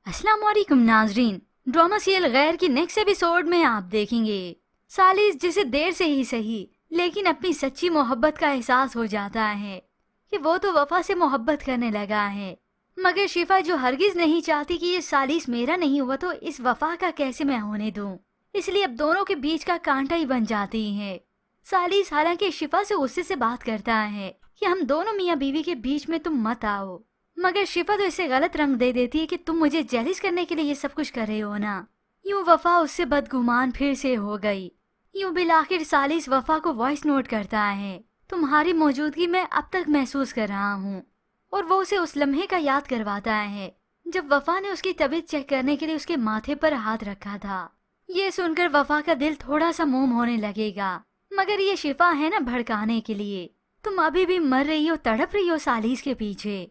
अस्सलाम वालेकुम नाजरीन। ड्रामा सीरियल गैर की नेक्स्ट एपिसोड में आप देखेंगे सालिस जिसे देर से ही सही लेकिन अपनी सच्ची मोहब्बत का एहसास हो जाता है कि वो तो वफा से मोहब्बत करने लगा है, मगर शिफा जो हरगिज नहीं चाहती कि ये सालिस मेरा नहीं हुआ तो इस वफा का कैसे मैं होने दूं, इसलिए अब दोनों के बीच का कांटा ही बन जाती है। सालिस हालांकि शिफा से गुस्से से बात करता है कि हम दोनों मियाँ बीवी के बीच में तुम मत आओ, मगर शिफा तो इसे गलत रंग दे देती है कि तुम मुझे जेलिस करने के लिए ये सब कुछ कर रहे हो ना। यूं वफा उससे बदगुमान फिर से हो गई। यूं बिलाखिर सालिस वफा को वॉइस नोट करता है, तुम्हारी मौजूदगी मैं अब तक महसूस कर रहा हूँ, और वो उसे उस लम्हे का याद करवाता है जब वफा ने उसकी तबीयत चेक करने के लिए उसके माथे पर हाथ रखा था। ये सुनकर वफा का दिल थोड़ा सा मोम होने लगेगा, मगर ये शिफा है ना भड़काने के लिए। तुम अभी भी मर रही हो, तड़प रही हो सालिस के पीछे,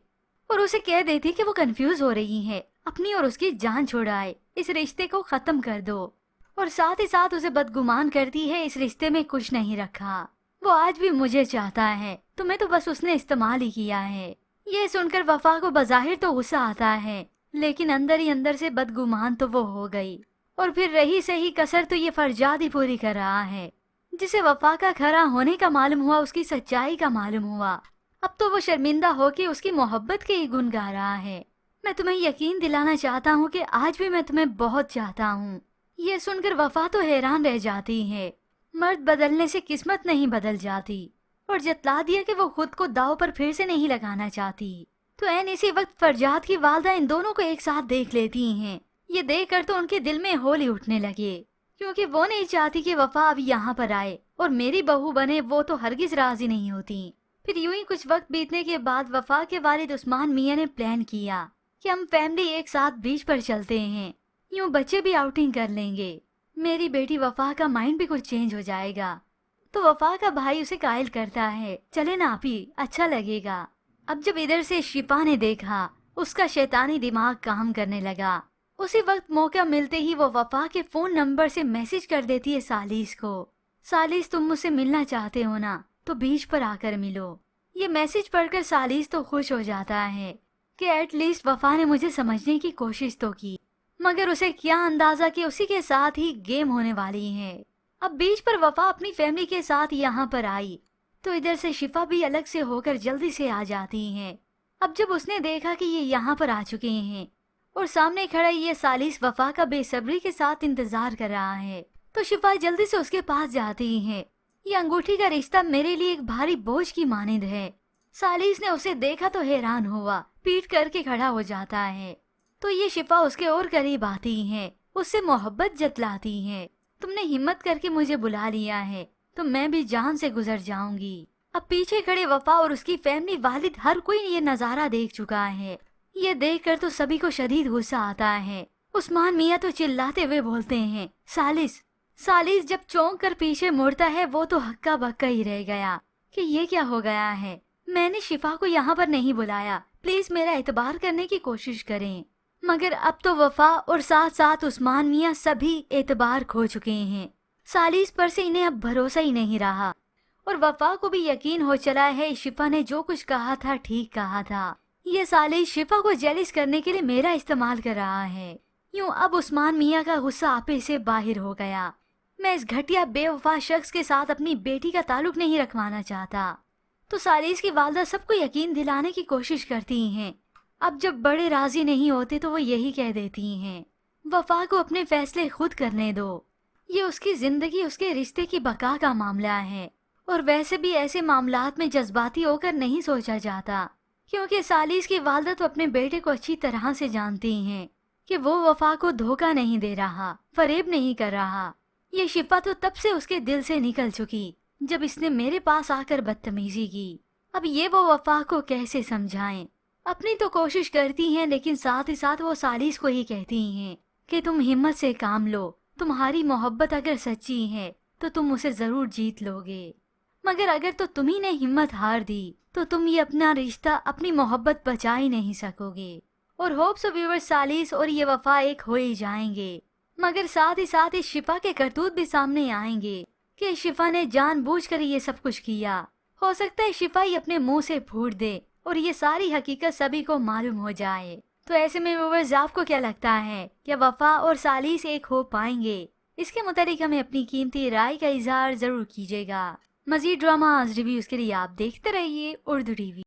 और उसे कह देती कि वो कंफ्यूज हो रही है, अपनी और उसकी जान छुड़ाए, इस रिश्ते को खत्म कर दो, और साथ ही साथ उसे बदगुमान करती है इस रिश्ते में कुछ नहीं रखा, वो आज भी मुझे चाहता है, तुम्हें तो बस उसने इस्तेमाल ही किया है। ये सुनकर वफा को बज़ाहिर तो गुस्सा आता है, लेकिन अंदर ही अंदर से बदगुमान तो वो हो गई। और फिर रही सही कसर तो ये फरजाद ही पूरी कर रहा है, जिसे वफा का खरा होने का मालूम हुआ, उसकी सच्चाई का मालूम हुआ। अब तो वो शर्मिंदा होके उसकी मोहब्बत के ही गुन गा रहा है। मैं तुम्हें यकीन दिलाना चाहता हूँ कि आज भी मैं तुम्हें बहुत चाहता हूँ। ये सुनकर वफा तो हैरान रह जाती है, मर्द बदलने से किस्मत नहीं बदल जाती, और जतला दिया कि वो खुद को दाव पर फिर से नहीं लगाना चाहती। तो ऐन इसी वक्त फरजाद की वालदा इन दोनों को एक साथ देख लेती हैं। ये देख कर तो उनके दिल में होली उठने लगे, क्योंकि वो नहीं चाहती कि वफा अब यहाँ पर आए और मेरी बहू बने, वो तो हरगिज राजी नहीं होती। फिर यूं ही कुछ वक्त बीतने के बाद वफा के वालिद उस्मान मियाँ ने प्लान किया कि हम फैमिली एक साथ बीच पर चलते हैं, यूं बच्चे भी आउटिंग कर लेंगे, मेरी बेटी वफा का माइंड भी कुछ चेंज हो जाएगा। तो वफा का भाई उसे कायल करता है, चले ना आप ही, अच्छा लगेगा। अब जब इधर से शिफा ने देखा, उसका शैतानी दिमाग काम करने लगा। उसी वक्त मौका मिलते ही वो वफा के फोन नंबर से मैसेज कर देती है सालिस को, सालिस तुम मुझसे मिलना चाहते हो ना, तो बीच पर आकर मिलो। ये मैसेज पढ़कर सालिस तो खुश हो जाता है कि एटलीस्ट वफा ने मुझे समझने की कोशिश तो की, मगर उसे क्या अंदाजा कि उसी के साथ ही गेम होने वाली है। अब बीच पर वफा अपनी फैमिली के साथ यहाँ पर आई, तो इधर से शिफा भी अलग से होकर जल्दी से आ जाती है। अब जब उसने देखा कि ये यहाँ पर आ चुके हैं और सामने खड़ा ये सालिस वफा का बेसब्री के साथ इंतजार कर रहा है, तो शिफा जल्दी से उसके पास जाती है। ये अंगूठी का रिश्ता मेरे लिए एक भारी बोझ की मानिंद है। सालिस ने उसे देखा तो हैरान हुआ, पीट करके खड़ा हो जाता है। तो ये शिफा उसके और करीब आती है, उससे मोहब्बत जतलाती है, तुमने हिम्मत करके मुझे बुला लिया है तो मैं भी जान से गुजर जाऊंगी। अब पीछे खड़े वफा और उसकी फैमिली वालिद हर कोई ये नजारा देख चुका है। ये देखकर तो सभी को शदीद गुस्सा आता है। उस्मान मियाँ तो चिल्लाते हुए बोलते हैं, सालिस। सालिस जब चौंक कर पीछे मुड़ता है वो तो हक्का बक्का ही रह गया कि ये क्या हो गया है, मैंने शिफा को यहाँ पर नहीं बुलाया, प्लीज मेरा एतबार करने की कोशिश करें। मगर अब तो वफा और साथ साथ उस्मान मियाँ सभी एतबार खो चुके हैं। सालिस पर से इन्हें अब भरोसा ही नहीं रहा, और वफा को भी यकीन हो चला है शिफा ने जो कुछ कहा था ठीक कहा था। ये सालिस शिफा को जेलिस करने के लिए मेरा इस्तेमाल कर रहा है। यूं अब उस्मान मियाँ का गुस्सा आपे से बाहर हो गया। मैं इस घटिया बेवफा शख्स के साथ अपनी बेटी का ताल्लुक नहीं रखवाना चाहता। तो सालिस की वालदा सबको यकीन दिलाने की कोशिश करती हैं। अब जब बड़े राजी नहीं होते तो वो यही कह देती हैं, वफा को अपने फैसले खुद करने दो, ये उसकी जिंदगी उसके रिश्ते की बका का मामला है, और वैसे भी ऐसे मामलात में जज्बाती होकर नहीं सोचा जाता, क्योंकि सालिस की वालदा तो अपने बेटे को अच्छी तरह से जानती हैं कि वो वफा को धोखा नहीं दे रहा, फरेब नहीं कर रहा। ये शिफा तो तब से उसके दिल से निकल चुकी जब इसने मेरे पास आकर बदतमीजी की। अब ये वो वफा को कैसे समझाएं। अपनी तो कोशिश करती हैं, लेकिन साथ ही साथ वो सालिस को ही कहती हैं कि तुम हिम्मत से काम लो, तुम्हारी मोहब्बत अगर सच्ची है तो तुम उसे जरूर जीत लोगे, मगर अगर तो तुम्ही ने हिम्मत हार दी तो तुम ये अपना रिश्ता, अपनी मोहब्बत बचा ही नहीं सकोगे। और होप्स व्यूअर्स सालिस और ये वफा एक हो ही जाएंगे, मगर साथ ही साथ इस शिफा के करतूत भी सामने आएंगे कि शिफा ने जानबूझकर ये सब कुछ किया। हो सकता है शिफा ही अपने मुंह से फूट दे और ये सारी हकीकत सभी को मालूम हो जाए। تو ایسے میں ویورز آپ کو کیا لگتا ہے، کیا وفا اور سالیس ایک ہو پائیں گے؟ اس کے متعلق ہمیں اپنی قیمتی رائے کا اظہار ضرور کیجیے گا۔ مزید ڈراماز ریویوز کے لیے آپ دیکھتے رہیے اردو ٹی وی۔